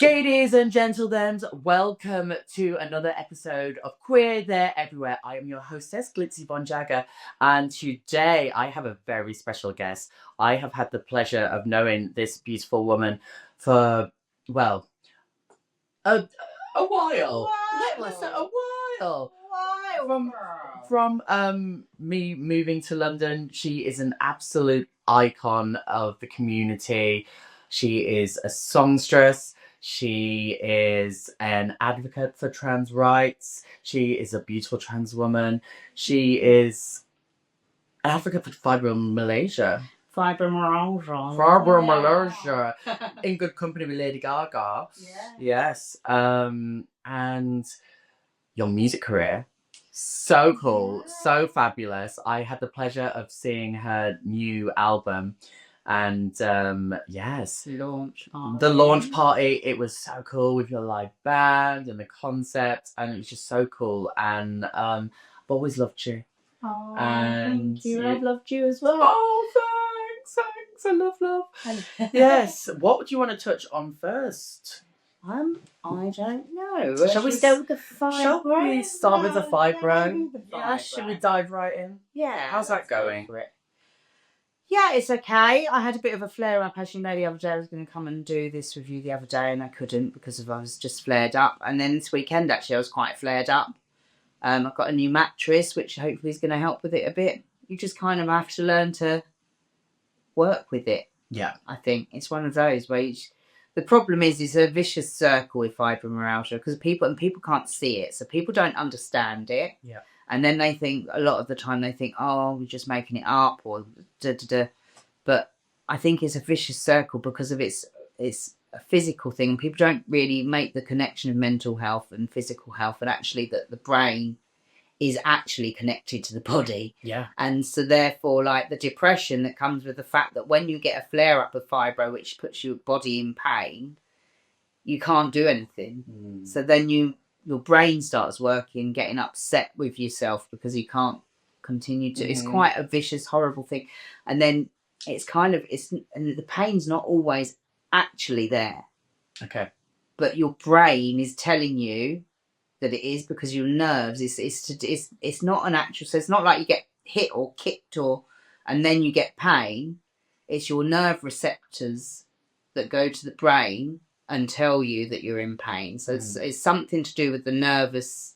Ladies and gentlemen, welcome to another episode of Queer There Everywhere. I am your hostess, Glitzy Bonjaga, and today I have a very special guest. I have had the pleasure of knowing this beautiful woman for, well, a while. Let's say a while. From me moving to London, she is an absolute icon of the community. She is a songstress. She is an advocate for trans rights. She is a beautiful trans woman. She is an advocate for fibromyalgia. Fibromyalgia. In good company with Lady Gaga. Yeah. Yes. And your music career. So cool. So fabulous. I had the pleasure of seeing her new album. And yes, the launch party, it was so cool with your live band and the concept, and it was just so cool. And I've always loved you. Oh, and thank you. I've loved you as well. Oh, thanks. I love. Yes. What would you want to touch on first? I don't know. Shall we start with the fibro? Shall we start with the fibro? Yeah, Should we dive right in? Yeah. How's that going? Yeah, it's okay. I had a bit of a flare up, as you know, the other day. I was going to come and do this review the other day, and I couldn't because I was just flared up. And then this weekend, actually, I was quite flared up. I've got a new mattress, which hopefully is going to help with it a bit. You just kind of have to learn to work with it. Yeah. I think it's one of those where the problem is it's a vicious circle with fibromyalgia because people can't see it, so people don't understand it. Yeah. And then they think, a lot of the time they think, oh, we're just making it up or da-da-da. But I think it's a vicious circle because of it's a physical thing. People don't really make the connection of mental health and physical health, and actually that the brain is actually connected to the body. Yeah. And so therefore, like the depression that comes with the fact that when you get a flare up of fibro, which puts your body in pain, you can't do anything. So then your brain starts working, getting upset with yourself because you can't continue to. It's quite a vicious, horrible thing. And then and the pain's not always actually there. Okay. But your brain is telling you that it is because your nerves. It's not an actual. So it's not like you get hit or kicked and then you get pain. It's your nerve receptors that go to the brain and tell you that you're in pain. So it's something to do with the nervous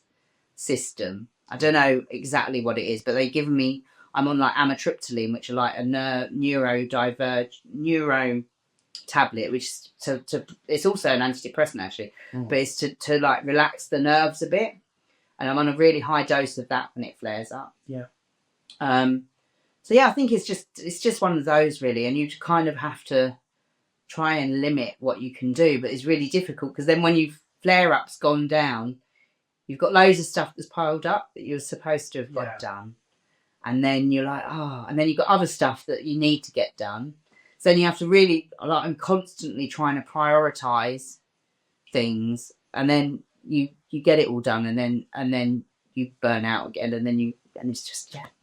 system. I don't know exactly what it is, but I'm on like amitriptyline, which are like a neuro tablet, which it's also an antidepressant actually, but it's to like relax the nerves a bit. And I'm on a really high dose of that when it flares up. Yeah. So yeah, I think it's just one of those really, and you kind of have to try and limit what you can do, but it's really difficult because then when your flare up's gone down, you've got loads of stuff that's piled up that you're supposed to have got done, and then you're like, and then you've got other stuff that you need to get done. So then you have to really, like, I'm constantly trying to prioritize things, and then you get it all done, and then you burn out again, and it's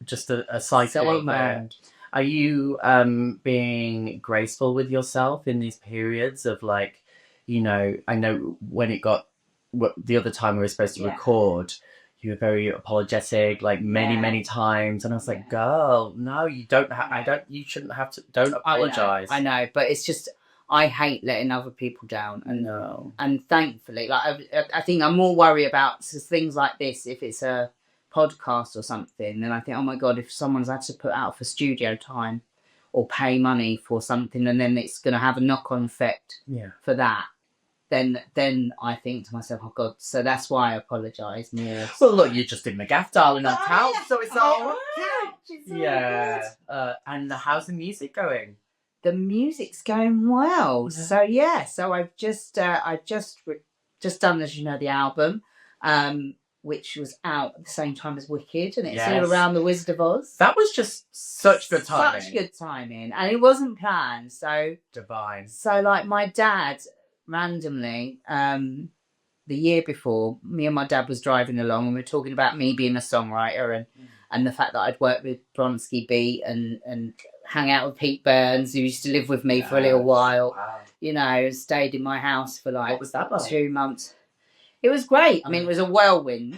just a cycle. So are you being graceful with yourself in these periods of, like, you know, I know when it got the other time we were supposed to record, you were very apologetic, like many times, and I was like, girl, no, you don't you shouldn't have to, don't apologize. I know, but it's just, I hate letting other people down, and thankfully, like I think I'm more worried about things like this. If it's a podcast or something, then I think, oh my god, if someone's had to put out for studio time or pay money for something, and then it's going to have a knock-on effect for that, then I think to myself, oh god, so that's why I apologise more. Well, look, you just did McGaff, darling, on couch, so it's all okay. And how's the music going? The music's going well. So I've just done, as you know, the album, which was out at the same time as Wicked, and it's all around the Wizard of Oz. That was just such good timing. Such good timing, and it wasn't planned. So divine. So like my dad, randomly, the year before, me and my dad was driving along, and we were talking about me being a songwriter and the fact that I'd worked with Bronski Beat and hang out with Pete Burns, who used to live with me for a little while. Wow. you know, stayed in my house for like What was that like? 2 months. It was great. I mean, it was a whirlwind.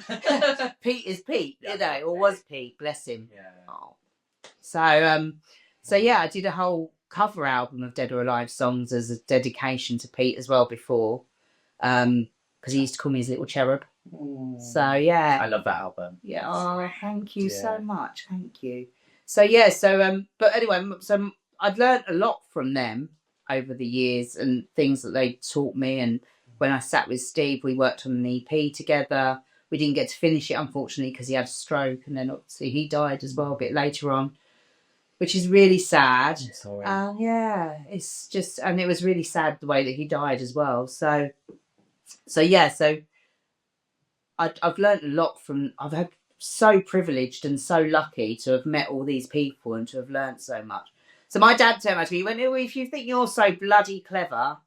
Pete is Pete, you know, or was Pete, bless him. Yeah. Oh. So yeah, I did a whole cover album of Dead or Alive songs as a dedication to Pete as well before, because he used to call me his little cherub. So yeah, I love that album. yeah. Oh, thank you so much. Thank you. So yeah, but anyway, so I've learned a lot from them over the years and things that they taught me. And when I sat with Steve, we worked on an EP together. We didn't get to finish it, unfortunately, because he had a stroke, and then obviously he died as well a bit later on, which is really sad. I'm sorry. Yeah, it's just, and it was really sad the way that he died as well. So yeah, so I've learned a lot from. I've had so privileged and so lucky to have met all these people and to have learned so much. So my dad turned around to me, he went, if you think you're so bloody clever,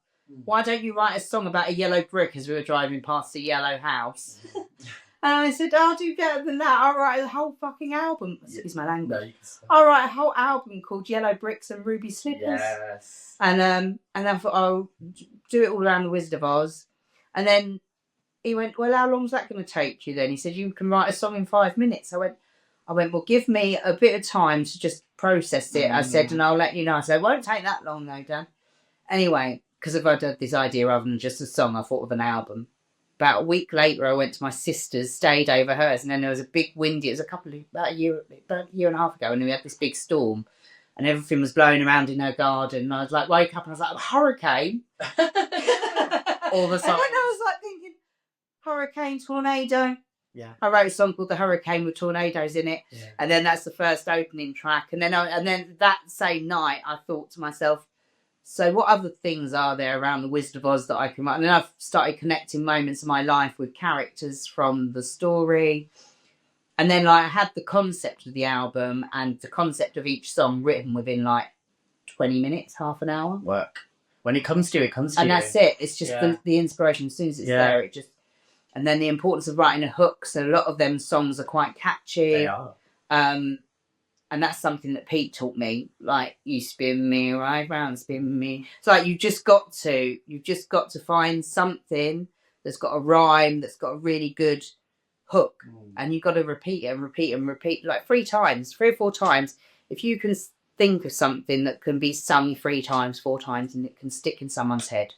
why don't you write a song about a yellow brick as we were driving past a yellow house? And I said, I'll do better than that. I'll write a whole fucking album. Excuse my language. No, I'll write a whole album called Yellow Bricks and Ruby Slippers. Yes. And I thought, I'll do it all around the Wizard of Oz. And then he went, well, how long's that going to take you then? He said, you can write a song in 5 minutes. I went, well, give me a bit of time to just process it. I said, and I'll let you know. I said, it won't take that long though, Dan. Anyway, because if I'd had this idea rather than just a song, I thought of an album. About a week later, I went to my sister's, stayed over hers, and then there was a big windy, it was about a year and a half ago, and we had this big storm, and everything was blowing around in her garden, and I was like, woke up, and I was like, hurricane. All the time. And I was like thinking, hurricane, tornado. Yeah. I wrote a song called The Hurricane with tornadoes in it, yeah. And then that's the first opening track, and then that same night, I thought to myself, so what other things are there around the Wizard of Oz that I can write? And then I've started connecting moments of my life with characters from the story. And then I had the concept of the album and the concept of each song written within 20 minutes, half an hour. Work. When it comes to you, it comes to you. And that's it. It's just the inspiration. As soon as it's there, it just... And then the importance of writing a hook. So a lot of them songs are quite catchy. They are. And that's something that Pete taught me. Like, you spin me right round, spin me. It's like you've just got to find something that's got a rhyme, that's got a really good hook. And you've got to repeat it and repeat and repeat, 3 or 4 times. If you can think of something that can be sung 3 times, 4 times, and it can stick in someone's head,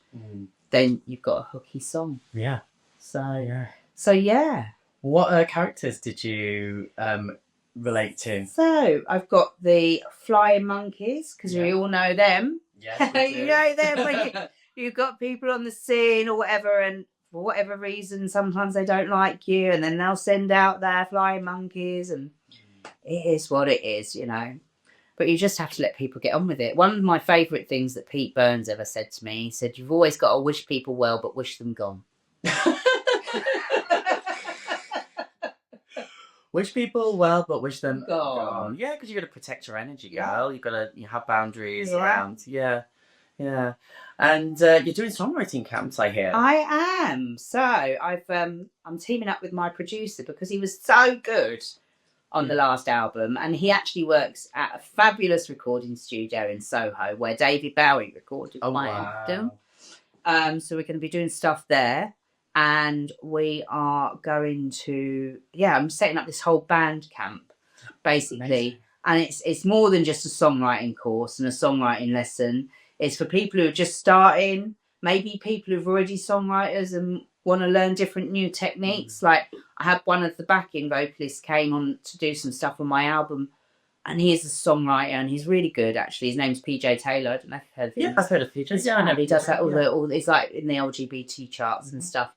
then you've got a hooky song. Yeah. So yeah. What characters did you relate to? So I've got the flying monkeys, because we all know them. Yes, we do. You know them when you've got people on the scene or whatever, and for whatever reason sometimes they don't like you, and then they'll send out their flying monkeys, and it is what it is, you know. But you just have to let people get on with it. One of my favourite things that Pete Burns ever said to me, he said, you've always got to wish people well, but wish them gone. Wish people well, but wish them gone. Yeah, because you got to protect your energy, girl. You have boundaries around. Yeah. And you're doing songwriting camps, I hear. I am. So I'm teaming up with my producer because he was so good on the last album, and he actually works at a fabulous recording studio in Soho where David Bowie recorded my album. So we're going to be doing stuff there. And we are going to, I'm setting up this whole band camp, basically. Amazing. And it's more than just a songwriting course and a songwriting lesson. It's for people who are just starting, maybe people who've already songwriters and want to learn different new techniques. Like, I had one of the backing vocalists came on to do some stuff on my album, and he is a songwriter, and he's really good, actually. His name's PJ Taylor. I don't know if you've heard of him. Yeah, I've heard of PJ. Yeah, I know. He does that all he's like in the LGBT charts and stuff.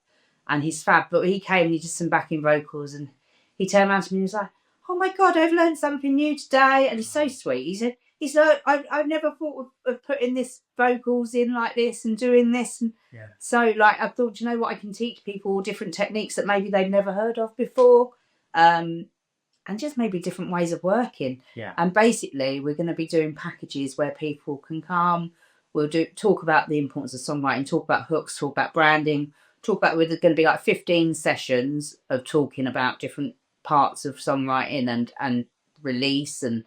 And he's fab, but he came and he did some backing vocals, and he turned around to me and he was like, oh my God, I've learned something new today. And he's so sweet. He said, I've never thought of putting this vocals in like this and doing this. And so I thought, you know what, I can teach people different techniques that maybe they've never heard of before. And just maybe different ways of working. Yeah. And basically we're going to be doing packages where people can come. We'll talk about the importance of songwriting, talk about hooks, talk about branding, talk about, there's going to be 15 sessions of talking about different parts of songwriting and release and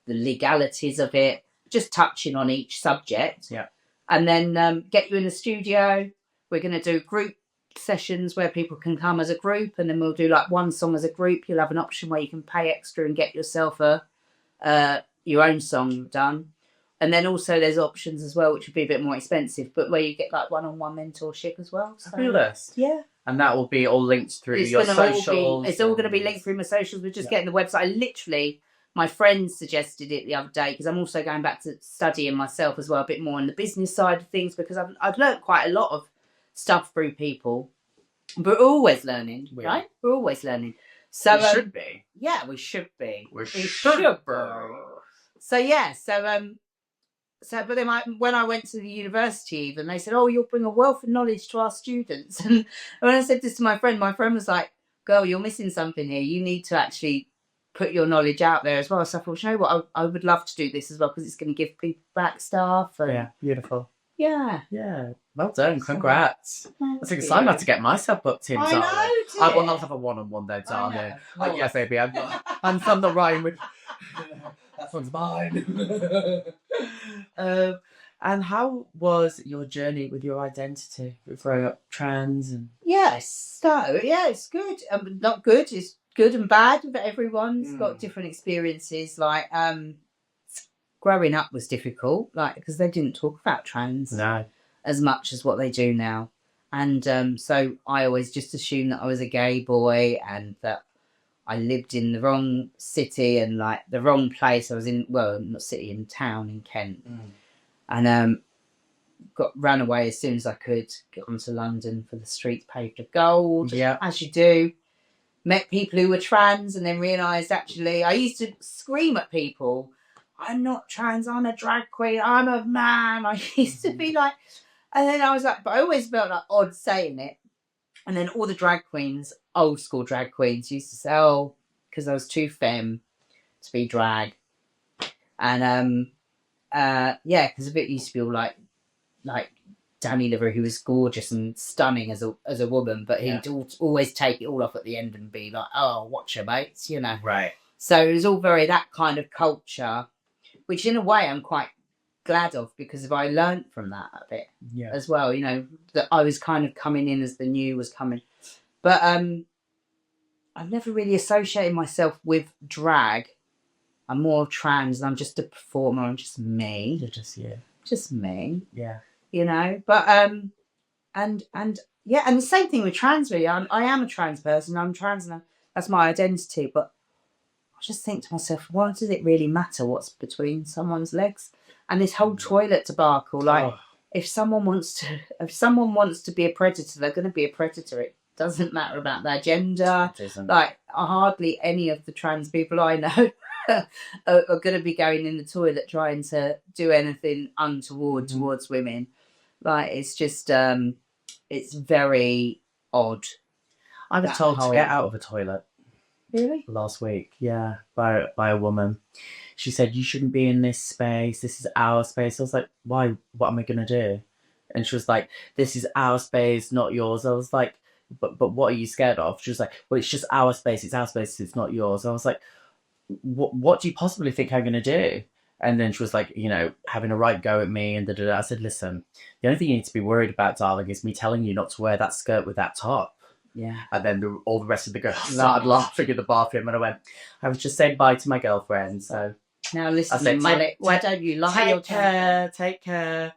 the legalities of it, just touching on each subject. Yeah. and then get you in the studio. We're going to do group sessions where people can come as a group, and then we'll do like one song as a group. You'll have an option where you can pay extra and get yourself your own song done. And then also there's options as well, which would be a bit more expensive, but where you get like one-on-one mentorship as well. So, fabulous. Yeah. And that will be all linked through your socials. It's all going to be linked through my socials. We're just getting the website. My friend suggested it the other day because I'm also going back to studying myself as well, a bit more on the business side of things, because I've learned quite a lot of stuff through people. But we're always learning, right? We're always learning. So we should be. Yeah, we should be. We should be. So yeah, but then when I went to the university, even they said, "Oh, you'll bring a wealth of knowledge to our students." And when I said this to my friend was like, "Girl, you're missing something here. You need to actually put your knowledge out there as well." So I thought, you know what, I would love to do this as well because it's going to give people back stuff. And, yeah, beautiful. Yeah. Well done. Congrats. I think it's time I have to get myself booked in, darling. I will not have a one-on-one though, darling. Yes, baby. I'm from the rhyme with. That one's mine. And how was your journey with your identity, with growing up trans? And it's good. Not good. It's good and bad. But everyone's got different experiences. Like growing up was difficult, like because they didn't talk about trans as much as what they do now, and so I always just assumed that I was a gay boy and that I lived in the wrong city and like the wrong place. I was in, not city, in town in Kent. And ran away as soon as I could, get onto London for the streets paved with gold. Yeah. As you do. Met people who were trans and then realised actually, I used to scream at people, "I'm not trans, I'm a drag queen, I'm a man." I used to be like, and then I was like, but I always felt like odd saying it. And then all the drag queens, old school drag queens, used to say, "Oh, because I was too femme to be drag." And because a bit used to be all like Danny Liver, who was gorgeous and stunning as a woman, but he'd always take it all off at the end and be like, "Oh, watch your mates," you know. Right. So it was all very that kind of culture, which in a way I'm quite glad of because I learnt from that a bit as well, you know, that I was kind of coming in as the new was coming. But I've never really associated myself with drag. I'm more trans and I'm just a performer. I'm just me. You're just you. Just me. Yeah. You know, but and the same thing with trans really. I am a trans person. I'm trans and that's my identity. But I just think to myself, why does it really matter what's between someone's legs? And this whole toilet debacle, like if someone wants to be a predator, they're going to be a predator. It doesn't matter about their gender. It isn't. Like hardly any of the trans people I know are going to be going in the toilet trying to do anything untoward towards women. Like it's just it's very odd. I was told to get out of a toilet. Really? Last week, by a woman. She said, "You shouldn't be in this space. This is our space." I was like, "Why? What am I going to do?" And she was like, "This is our space, not yours." I was like, but what are you scared of? She was like, "Well, it's just our space. It's our space. It's not yours." I was like, what do you possibly think I'm going to do? And then she was like, you know, having a right go at me and da-da-da. I said, "Listen, the only thing you need to be worried about, darling, is me telling you not to wear that skirt with that top." Yeah. And then all the rest of the girls started laughing in the bathroom, and I was just saying bye to my girlfriend. So now listen, why don't you lie? Take care.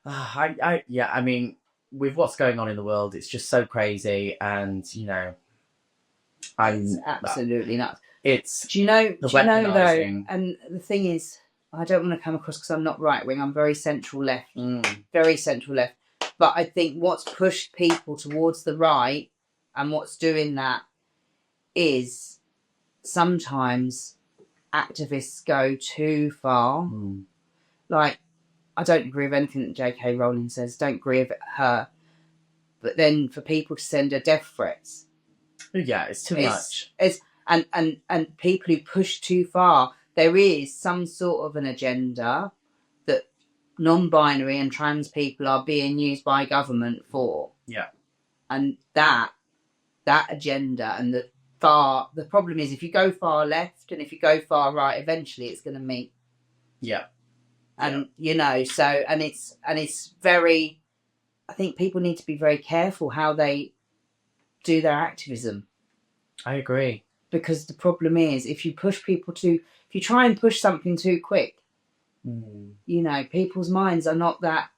I mean, with what's going on in the world, it's just so crazy, and you know, it's absolutely nuts. It's do you know though? And the thing is, I don't want to come across because I'm not right wing. I'm very central left, very central left. But I think what's pushed people towards the right and what's doing that is sometimes activists go too far. Like, I don't agree with anything that J.K. Rowling says. Don't agree with her. But then for people to send her death threats. Yeah, it's too much. And people who push too far, there is some sort of an agenda that non-binary and trans people are being used by government for. Yeah. And that agenda and the problem is if you go far left and if you go far right, eventually it's going to meet. Yeah. And you know, so and it's very, I think people need to be very careful how they do their activism. I agree. Because the problem is, if you try and push something too quick, you know, people's minds are not that,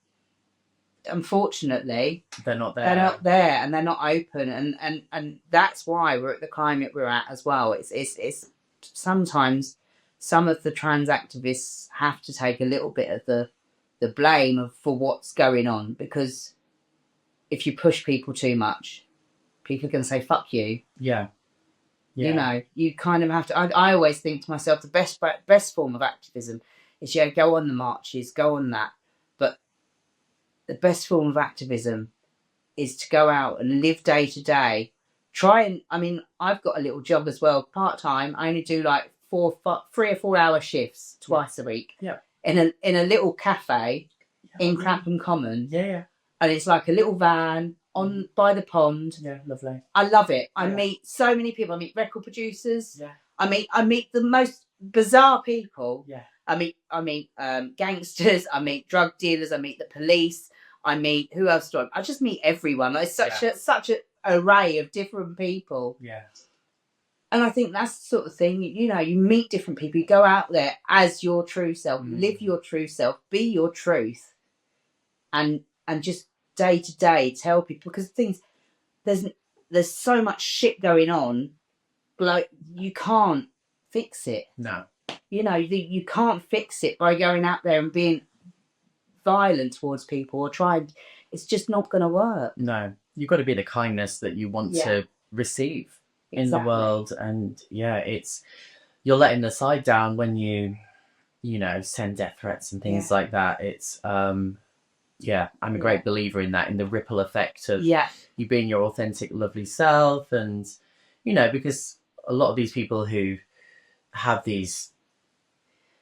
unfortunately, they're not there. They're not there, and they're not open, and that's why we're at the climate we're at as well. It's sometimes some of the trans activists have to take a little bit of the blame for what's going on, because if you push people too much, people can say "fuck you." Yeah. You know, you kind of have to. I always think to myself, the best form of activism is go on the marches, go on that, but the best form of activism is to go out and live day to day. I've got a little job as well, part time. I only do like 3 or 4 hour shifts twice a week. Yeah. In a little cafe in Clapham Common. Yeah. And it's like a little van on by the pond. Yeah, lovely. I love it. I meet so many people. I meet record producers. Yeah. I meet the most bizarre people. Yeah. I meet gangsters. I meet drug dealers. I meet the police. I meet, who else do I just meet everyone. It's such an array of different people. Yeah. And I think that's the sort of thing, you know, you meet different people, you go out there as your true self, live your true self, be your truth, and just day to day tell people, because there's so much shit going on, like you can't fix it. No. You know, you can't fix it by going out there and being violent towards people or trying. It's just not going to work. No, you've got to be the kindness that you want to receive in the world. And you're letting the side down when you send death threats and things like that. It's I'm a great believer in that, in the ripple effect of you being your authentic lovely self. And because a lot of these people who have these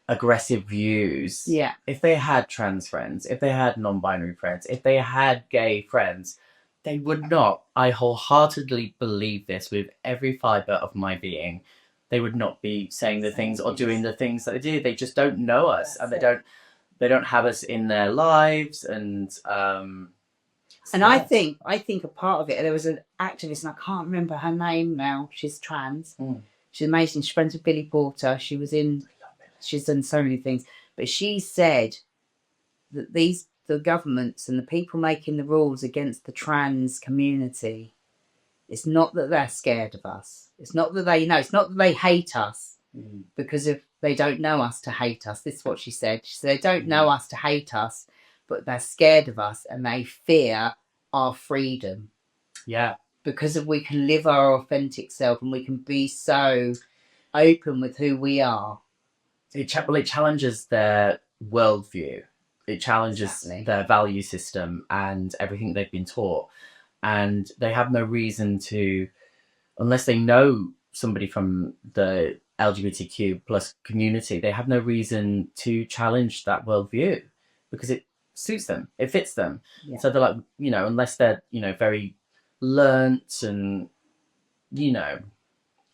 aggressive views, if they had trans friends, if they had non-binary friends, if they had gay friends, they would not, I wholeheartedly believe this with every fiber of my being, they would not be saying the things or doing the things that they do. They just don't know us, and they don't have us in their lives. And I think a part of it, there was an activist, and I can't remember her name now. She's trans. She's amazing. She's friends with Billy Porter. She's done so many things, but she said that the governments and the people making the rules against the trans community, it's not that they're scared of us. It's not that it's not that they hate us because if they don't know us to hate us. This is what she said. She said they don't know us to hate us, but they're scared of us and they fear our freedom. Yeah. Because if we can live our authentic self and we can be so open with who we are. It challenges their worldview. It challenges their value system and everything they've been taught. And they have no reason to, unless they know somebody from the LGBTQ plus community, they have no reason to challenge that worldview because it suits them. It fits them. Yeah. So they're like, unless they're, very learnt and,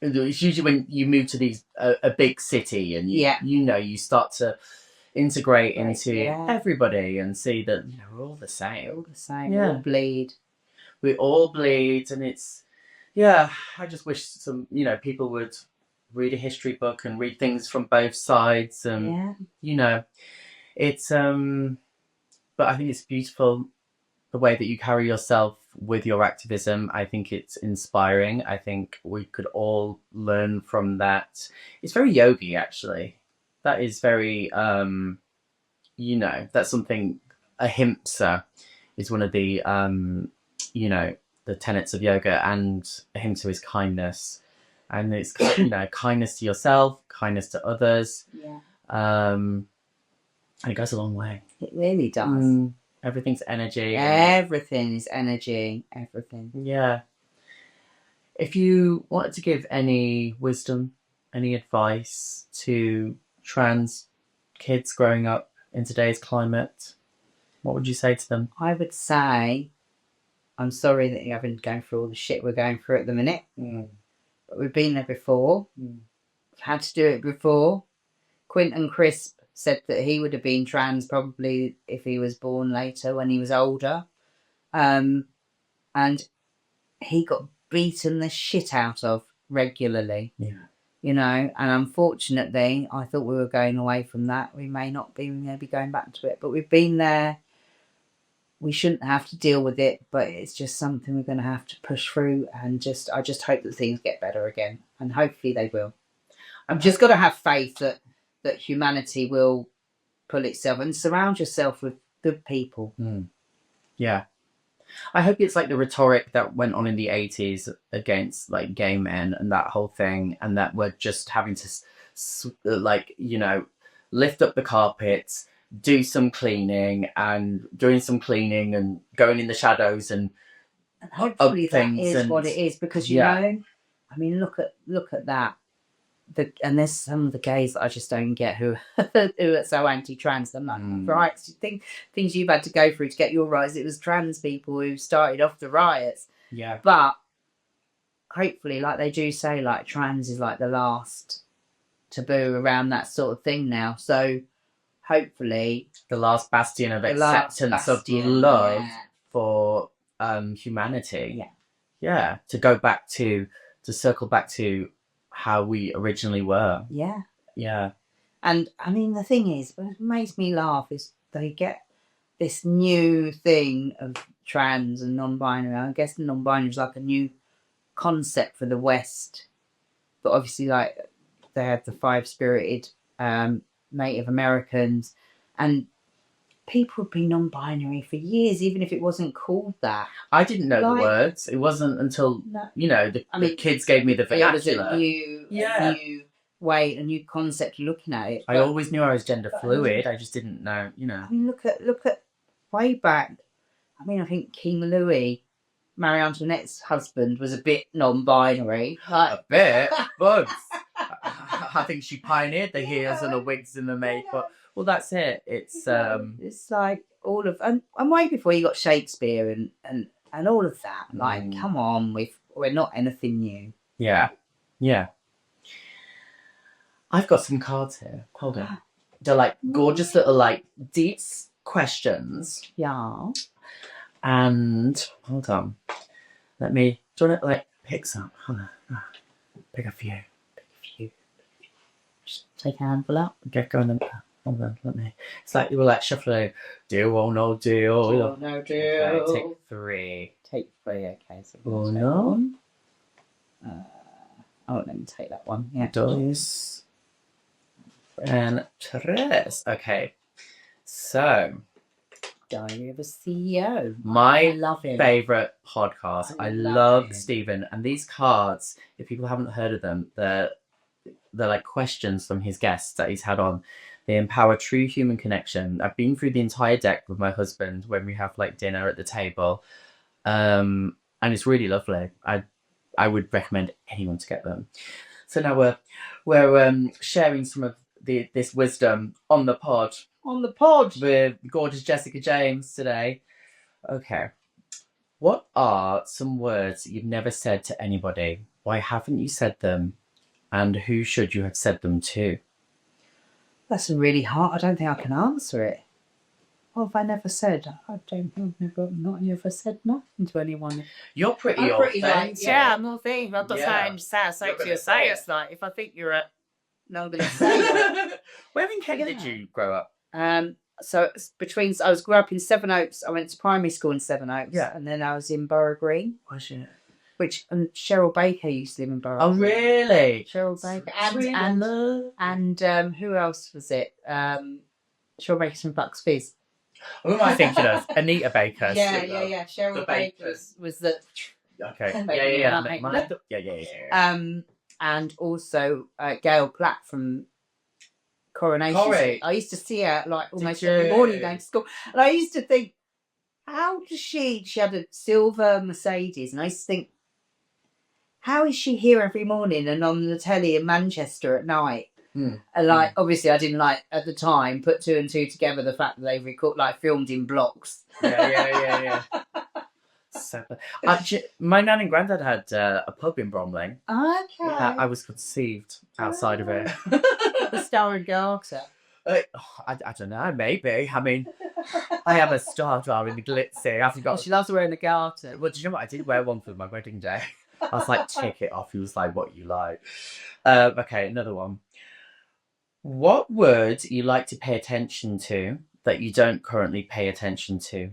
it's usually when you move to a big city and you start to integrate into everybody and see that we're all the same. We're all the same. We all bleed. We all bleed, and it's I just wish some people would read a history book and read things from both sides. It's but I think it's beautiful the way that you carry yourself with your activism. I think it's inspiring. I think we could all learn from that. It's very yogi, actually. That is very, that's something, ahimsa is one of the, the tenets of yoga, and ahimsa is kindness. And it's, kindness to yourself, kindness to others. Yeah. And it goes a long way. It really does. Everything's energy. Everything is energy. Everything. Yeah. If you wanted to give any wisdom, any advice to trans kids growing up in today's climate, what would you say to them? I would say, I'm sorry that you haven't gone through all the shit we're going through at the minute. But we've been there before. We've had to do it before. Quint and Crisp said that he would have been trans probably if he was born later when he was older. And he got beaten the shit out of regularly. Yeah. You know, and unfortunately, I thought we were going away from that. We may not be, maybe going back to it, but we've been there. We shouldn't have to deal with it, but it's just something we're going to have to push through. And I just hope that things get better again, and hopefully they will. I've just got to have faith that humanity will pull itself, and surround yourself with good people. Yeah. I hope it's like the rhetoric that went on in the 80s against like gay men and that whole thing, and that we're just having to like, you know, lift up the carpets, do some cleaning, and doing some cleaning and going in the shadows and hopefully that is what it is, because you know, I mean, look at that. And there's some of the gays that I just don't get who are so anti-trans. I'm like, right, things you've had to go through to get your rights. It was trans people who started off the riots. Yeah. But hopefully, like they do say, like trans is like the last taboo around that sort of thing now. So hopefully, the last bastion of acceptance of love for humanity. Yeah. Yeah. To circle back to how we originally were. Yeah. Yeah. And I mean, the thing is, what makes me laugh is they get this new thing of trans and non-binary. I guess non-binary is like a new concept for the West. But obviously, like, they have the five-spirited Native Americans, and people have been non-binary for years, even if it wasn't called that. I didn't know the words. It wasn't until, you know, the kids gave me the vernacular. A new way, a new concept of looking at it. I always knew I was gender fluid. I just didn't know, you know. I mean, look at way back. I mean, I think King Louis, Marie Antoinette's husband, was a bit non-binary. Like, a bit? Bugs. I think she pioneered the heels and the wigs and the makeup. Well, that's it. It's like all of, and way before you got Shakespeare and all of that. Like, come on, we're not anything new. Yeah. Yeah. I've got some cards here. Hold on. They're like gorgeous little like deep questions. Yeah. And hold on. Do you want to like pick some? Hold on. Pick a few. Just take a handful out. Get going. Hold on, let me. It's like you were like shuffling. Deal or no deal. Deal or no deal. Okay, take three. Okay, so oh no. Let me take that one. Yeah. Dos. And tres. Okay. So. Diary of a CEO. My love him. Favourite podcast. I love Stephen. And these cards, if people haven't heard of them, they're like questions from his guests that he's had on. They empower true human connection. I've been through the entire deck with my husband when we have like dinner at the table. And it's really lovely. I would recommend anyone to get them. So now we're sharing some of this wisdom on the pod. On the pod with gorgeous Jessica James today. Okay. What are some words that you've never said to anybody? Why haven't you said them? And who should you have said them to? That's really hard. I don't think I can answer it. What have I never said? I don't know. I've not ever said nothing to anyone. You're pretty authentic. Yeah, I'm authentic. I'm not saying say to you. Say it's like, if I think you're a... No, I'm going to say it. Where in Kent did you grow up? So I was grew up in Sevenoaks. I went to primary school in Sevenoaks, and then I was in Borough Green. Was it? And Cheryl Baker used to live in Borough. Oh, really? Cheryl Baker and who else was it? Cheryl Baker's from Bucks Fizz. Who am I thinking of? Anita Baker. Yeah. Cheryl Baker was the. Okay. Yeah. And also Gail Platt from Coronation Street. I used to see her like almost every morning going to school, and I used to think, how does she had a silver Mercedes, and I used to think, how is she here every morning and on the telly in Manchester at night? And like, obviously I didn't like at the time put two and two together, the fact that they filmed in blocks. Yeah. So, my nan and granddad had a pub in Bromley. Okay. I was conceived outside of it. The Star and Garter. I don't know, maybe. I mean, I am a star drawer in the Glitzy. I've got. She loves wearing a garter. Well, do you know what? I did wear one for my wedding day. I was like, take it off. He was like, what you like? Okay, another one. What would you like to pay attention to that you don't currently pay attention to,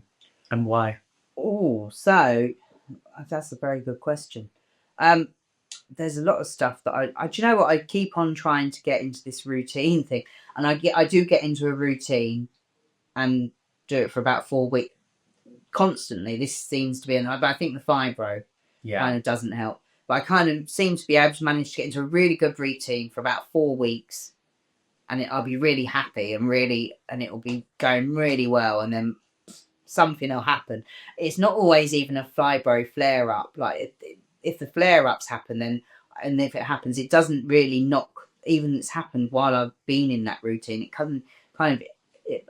and why? Oh, so that's a very good question. There's a lot of stuff that I do you know what, I keep on trying to get into this routine thing, and I do get into a routine and do it for about 4 weeks constantly. This seems to be, but I think the fibro kind of doesn't help. But I kind of seem to be able to manage to get into a really good routine for about 4 weeks, and I'll be really happy and it will be going really well, and then something will happen. It's not always even a fibro flare up. Like if the flare ups happen, then, and if it happens, it doesn't really knock. Even it's happened while I've been in that routine. It kind of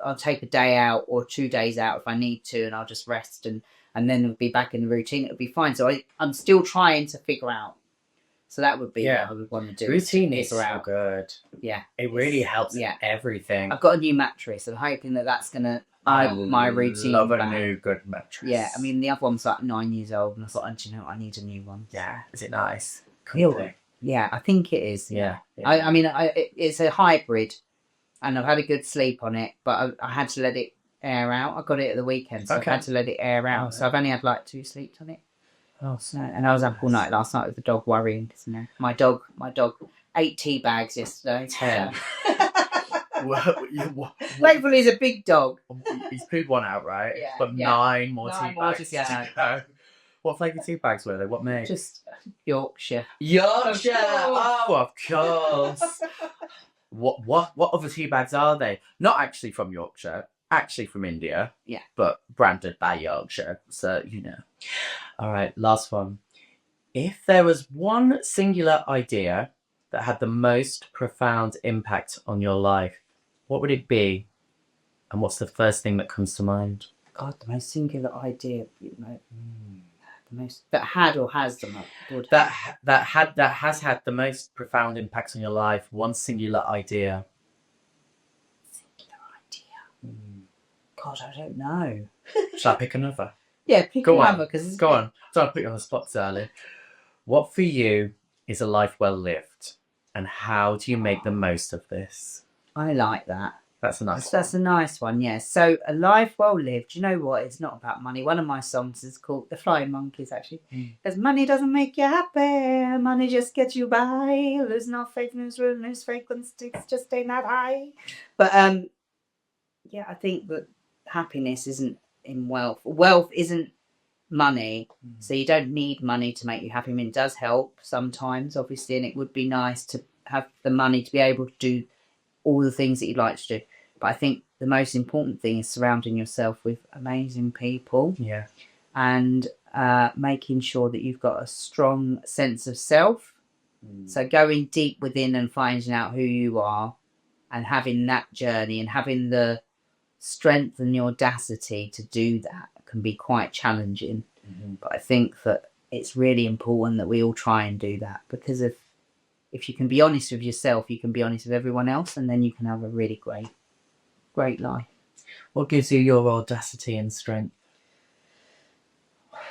I'll take a day out or 2 days out if I need to, and I'll just rest, and then it'll be back in the routine. It'll be fine. So I'm still trying to figure out. So that would be what I would want to do. Routine is so good. Yeah, it really helps. Everything. I've got a new mattress. I'm hoping that's gonna. My routine. Love a new good mattress. Yeah, I mean the other one's like 9 years old, and I thought, do you know what? I need a new one. Yeah, is it nice? Yeah, I think it is. Yeah. I mean, it's a hybrid, and I've had a good sleep on it, but I had to let it air out. I got it at the weekend, so I've had to let it air out. So I've only had like 2 sleeps on it. Oh, so, and I was up all night last night with the dog worrying. You know, my dog 8 tea bags yesterday. 10. Gratefully, he's a big dog. He's pooed one out, right? Yeah, but 9 more tea bags. Yeah. What flavour tea bags were they? What made? Just Yorkshire. Yorkshire. Oh, of course. What other tea bags are they? Not actually from Yorkshire. Actually from India. Yeah. But branded by Yorkshire. So, you know. All right, last one. If there was one singular idea that had the most profound impact on your life, what would it be? And what's the first thing that comes to mind? God, the most singular idea, you know, the most that had or has the most that has had the most profound impact on your life. One singular idea. Singular idea. God, I don't know. Shall I pick another? Yeah, pick another. Because go on. Don't put you on the spot, darling. What for you is a life well lived, and how do you make the most of this? I like that. That's a nice one. That's a nice one, yeah. So, a life well lived. You know what? It's not about money. One of my songs is called The Flying Monkeys, actually. Because money doesn't make you happy. Money just gets you by. There's no fake news, real news, frequencies just ain't that high. But, yeah, I think that happiness isn't in wealth. Wealth isn't money. So, you don't need money to make you happy. I mean, it does help sometimes, obviously, and it would be nice to have the money to be able to do all the things that you'd like to do. But I think the most important thing is surrounding yourself with amazing people. Yeah. And making sure that you've got a strong sense of self. So going deep within and finding out who you are and having that journey and having the strength and the audacity to do that can be quite challenging. But I think that it's really important that we all try and do that, because if you can be honest with yourself, you can be honest with everyone else, and then you can have a really great life. What gives you your audacity and strength?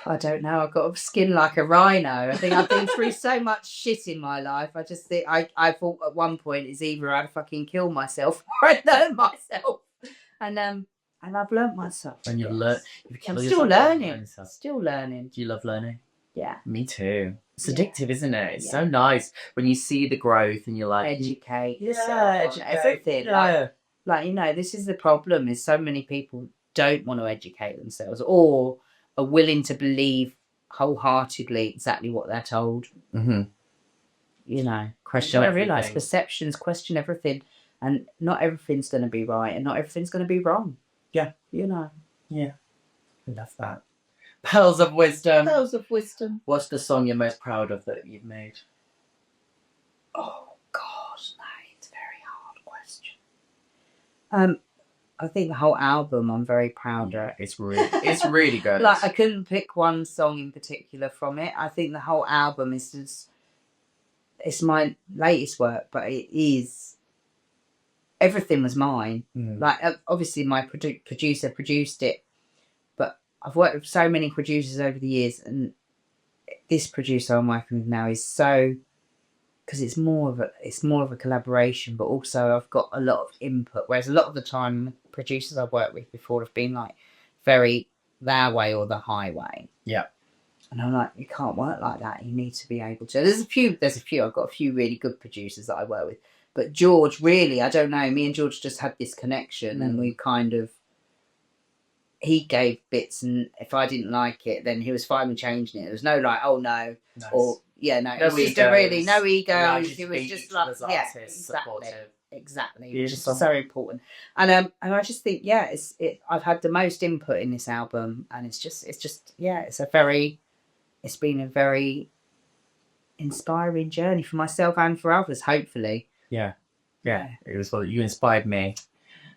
I don't know. I've got a skin like a rhino. I think I've been through so much shit in my life. I just think I thought at one point it's either I'd fucking kill myself or I'd learn myself. And I've learnt myself. And you've learned. I'm still learning. Still learning. Do you love learning? Yeah. Me too. It's addictive, isn't it? It's so nice when you see the growth and you're like... Educate yourself on everything. Like, you know, this is the problem, is so many people don't want to educate themselves or are willing to believe wholeheartedly exactly what they're told. You know, question everything. I realise perceptions question everything, and not everything's going to be right and not everything's going to be wrong. Yeah. You know. Yeah. I love that. Pearls of wisdom. Pearls of wisdom. What's the song you're most proud of that you've made? Oh, God, no, it's a very hard question. I think the whole album I'm very proud of. It's really good. Like, I couldn't pick one song in particular from it. I think the whole album is just... It's my latest work, but it is everything was mine. Mm. Like, obviously my producer produced it, but I've worked with so many producers over the years, and this producer I'm working with now is so, because it's more of a collaboration, but also I've got a lot of input. Whereas a lot of the time, producers I've worked with before have been like very their way or the highway. Yeah. And I'm like, you can't work like that. You need to be able to. There's a few. I've got a few really good producers that I work with, but George, really, I don't know. Me and George just had this connection, and we kind of. He gave bits, and if I didn't like it, then he was fine with changing it. There was no like, oh no, Nice. or yeah, no. No it was just a really no egos. Allowed you It to was be just each like other's yeah, artists, exactly, supportive. exactly, which Beautiful. is so important. And I just think I've had the most input in this album, and it's been a very inspiring journey for myself and for others, hopefully. Yeah. It was you inspired me.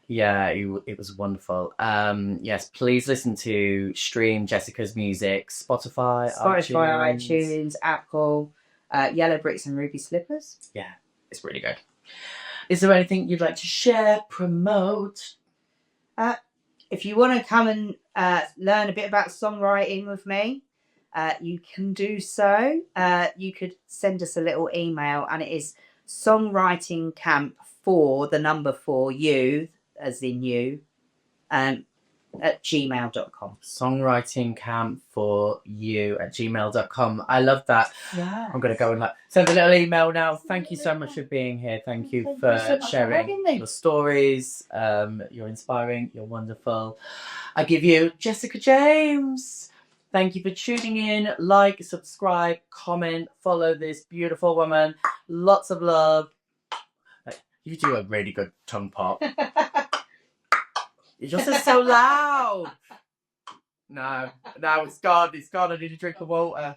Yeah, it was wonderful. Yes, please listen to stream Jessica's music. Spotify, iTunes, Apple, Yellow Bricks and Ruby Slippers. Yeah, it's really good. Is there anything you'd like to share, promote? If you want to come and learn a bit about songwriting with me, you can do so. You could send us a little email, and it is songwritingcamp4 as in you, at gmail.com. Songwritingcamp4you@gmail.com. I love that. Yeah. I'm going to go and send a little email now. Thank you so much for being here. Thank you for sharing your stories. You're inspiring. You're wonderful. I give you Jessica James. Thank you for tuning in. Like, subscribe, comment, follow this beautiful woman. Lots of love. You do a really good tongue pop. You're just so loud. No, it's gone. It's gone. I need a drink of water.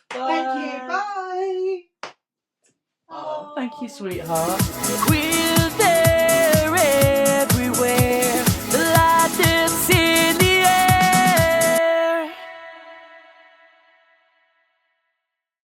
Bye. Thank you. Bye. Oh, thank you, sweetheart.